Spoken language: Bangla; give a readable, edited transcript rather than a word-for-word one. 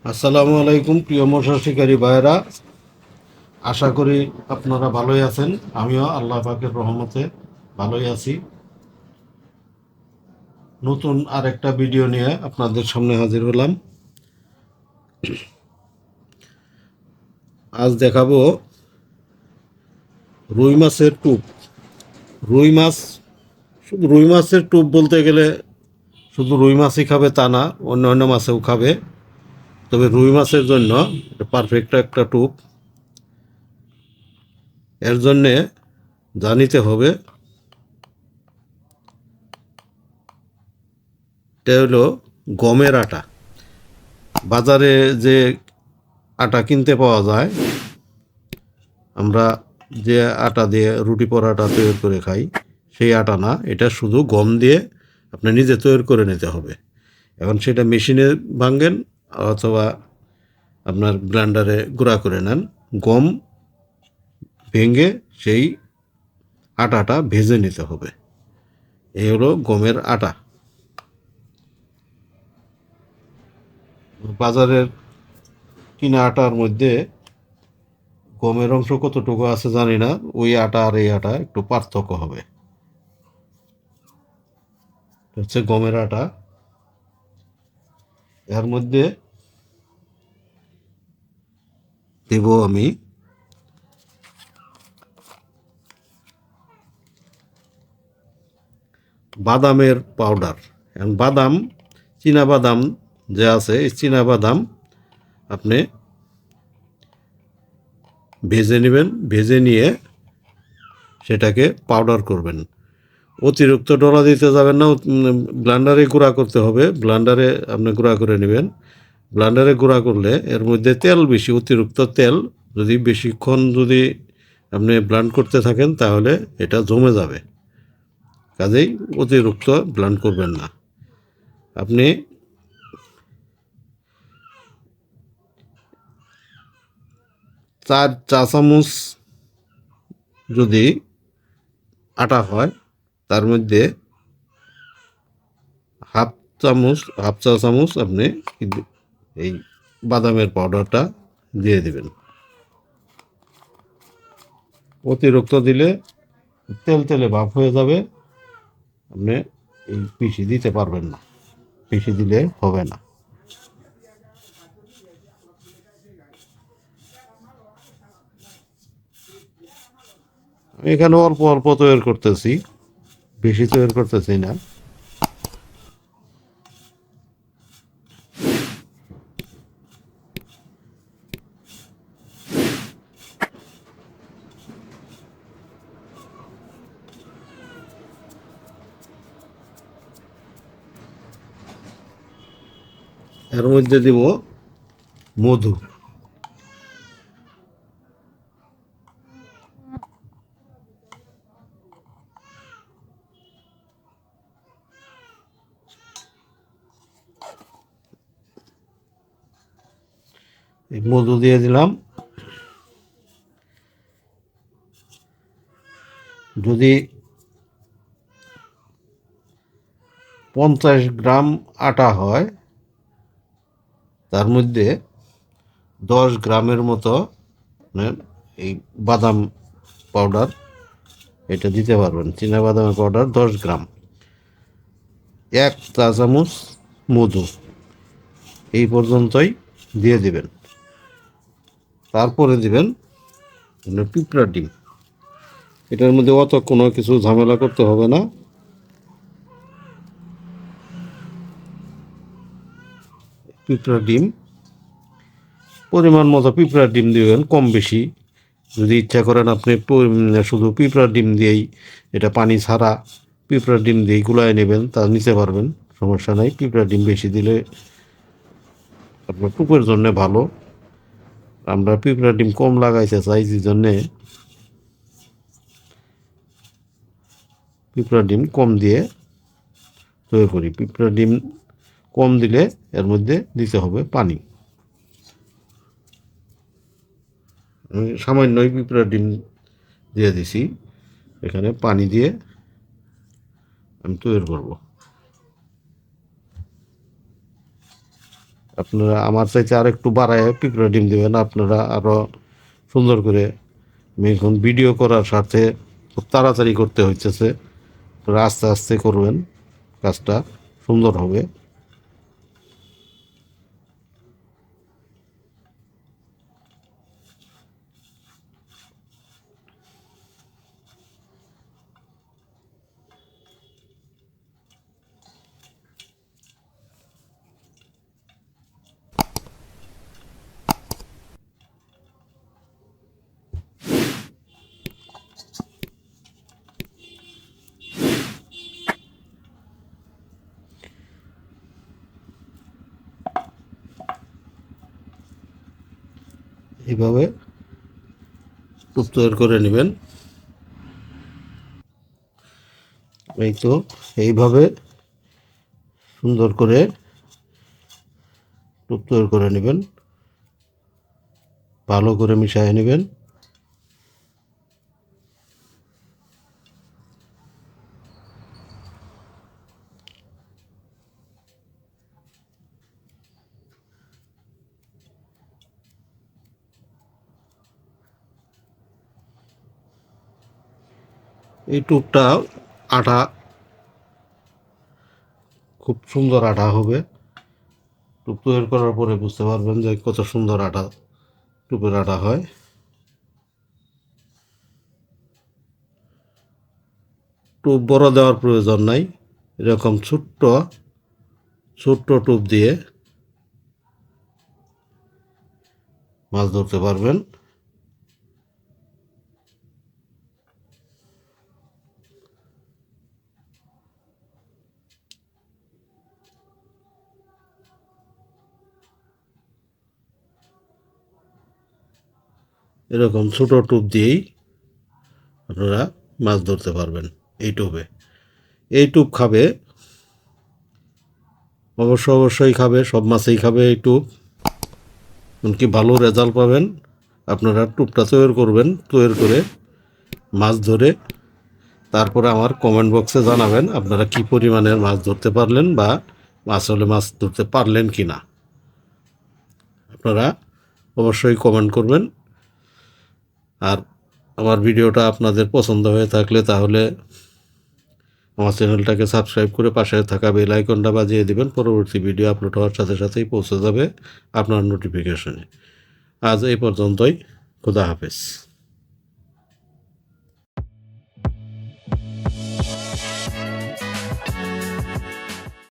আসসালামু আলাইকুম প্রিয় মশা শিকারী ভাইয়েরা, আশা করি আপনারা ভালোই আছেন। আমিও আল্লাহ পাকের রহমতে ভালোই আছি। নতুন আরেকটা ভিডিও নিয়ে আপনাদের সামনে হাজির হলাম। আজ দেখাবো রুই মাছের টুপ। রুই মাছ, শুধু রুই মাছের টুপ বলতে গেলে শুধু রুই মাছই খাবে তা না, অন্য অন্য মাছেও খাবে। তবে রুই মাছের জন্য পারফেক্ট একটা টুপ। এর জন্যে জানিতে হবে, এটা হলো গমের আটা। বাজারে যে আটা কিনতে পাওয়া যায়, আমরা যে আটা দিয়ে রুটি পরোটা তৈরি করে খাই, সেই আটা না, এটা শুধু গম দিয়ে আপনি নিজে তৈরি করে নিতে হবে। এখন সেটা মেশিনে ভাঙেন অথবা আপনার গ্রাইন্ডারে গুঁড়া করে নেন। গম ভেঙে সেই আটাটা ভেজে নিতে হবে। এই হলো গমের আটা। বাজারের কিনা আটার মধ্যে গমের অংশ কতটুকু আছে জানি না, ওই আটা আর এই আটা একটু পার্থক্য হবে। হচ্ছে গমের আটা। এর মধ্যে দেব আমি বাদামের পাউডার। এখন বাদাম, চীনা বাদাম যে আছে, এই চীনা বাদাম আপনি ভেজে নেবেন। ভেজে নিয়ে সেটাকে পাউডার করবেন। অতিরিক্ত ডলা দিতে যাবেন না, ব্লান্ডারে গুঁড়া করতে হবে। ব্লান্ডারে আপনি গুঁড়া করে নেবেন। ব্লান্ডারে গুঁড়া করলে এর মধ্যে তেল বেশি, অতিরিক্ত তেল যদি বেশিক্ষণ যদি আপনি ব্লান্ড করতে থাকেন তাহলে এটা জমে যাবে। কাজেই অতিরিক্ত ব্লান্ড করবেন না। আপনি 4 চা চামচ যদি আটা হয়, তার মধ্যে হাফ চা চামচ আপনি এই বাদামের পাউডারটা দিয়ে দিবেন। অতিরিক্ত দিলে তেল তেলে ভাব হয়ে যাবে, আপনি এই পিষি দিতে পারবেন না, পিষি দিলে হবে না। আমি এখানে অল্প অল্প তৈরি করতেছি, বেশি তৈরি করতেছি না। এর মধ্যে দিব মধু। এই মধু দিয়ে দিলাম। যদি 50 গ্রাম আটা হয়, তার মধ্যে 10 গ্রামের মতো এই বাদাম পাউডার এটা দিতে পারবেন। চীনা বাদামের পাউডার 10 গ্রাম, 1 চা চামচ মধু, এই পর্যন্তই দিয়ে দিবেন। তারপরে দিবেন পিঁপড়ার ডিম। এটার মধ্যে অত কোনো কিছু ঝামেলা করতে হবে না। পিঁপড়ার ডিম পরিমাণ মতো পিঁপড়ার ডিম দিবেন, কম বেশি। যদি ইচ্ছা করেন আপনি শুধু পিঁপড়ার ডিম দিয়েই, এটা পানি ছাড়া পিঁপড়ার ডিম দিয়েই গুলায় নেবেন, তা নিতে পারবেন, সমস্যা নাই। পিঁপড়ার ডিম বেশি দিলে আপনার টুপের জন্য ভালো। আমরা পিঁপড়ার ডিম কম লাগাইতে চাই, যে জন্যে পিঁপড়ার ডিম কম দিয়ে তৈরি করি। পিঁপড়ার ডিম কম দিলে এর মধ্যে দিতে হবে পানি। আমি সামান্যই পিঁপড়ার ডিম দিয়ে দিছি, এখানে পানি দিয়ে আমি তৈরি করব। আপনারা আমার চাইতে আর একটু বাড়ায় পিঁপড়া ডিম দেবেন, আপনারা আরও সুন্দর করে। আমি এখন ভিডিও করার সাথে খুব তাড়াতাড়ি করতে হইতেছে, আপনারা আস্তে আস্তে করবেন, কাজটা সুন্দর হবে। এইভাবে টুপ তৈরি করে নেবেন। এই তো এইভাবে সুন্দর করে টুপ তৈরি করে নেবেন, ভালো করে মিশিয়ে নেবেন। এই টুপটা আটা খুব সুন্দর আটা হবে। টুপ তৈরি করার পরে বুঝতে পারবেন যে কত সুন্দর আটা, টুপের আটা হয়। টুপ বড় দেওয়ার প্রয়োজন নাই, এরকম ছোট্ট ছোট্ট টুপ দিয়ে মাছ ধরতে পারবেন। এরকম ছোট টুপ দিয়েই আপনারা মাছ ধরতে পারবেন এই টুপে। এই টুপ খাবে, অবশ্যই খাবে, সব মাছেই খাবে এই টুপ, এমনকি ভালো রেজাল্ট পাবেন। আপনারা টুপটা তৈরি করবেন, তৈরি করে মাছ ধরে তারপরে আমার কমেন্ট বক্সে জানাবেন আপনারা কি পরিমাণের মাছ ধরতে পারলেন বা আসলে মাছ ধরতে পারলেন কি না। আপনারা অবশ্যই কমেন্ট করবেন। আর আমার ভিডিওটা আপনাদের পছন্দ হয়ে থাকলে তাহলে আমার চ্যানেলটাকে সাবস্ক্রাইব করে পাশে থাকা বেল আইকনটা বাজিয়ে দিবেন, পরবর্তী ভিডিও আপলোড হওয়ার সাথে সাথেই পৌঁছে যাবে আপনার নোটিফিকেশনে। আজ এই পর্যন্তই, খুদা হাফেজ।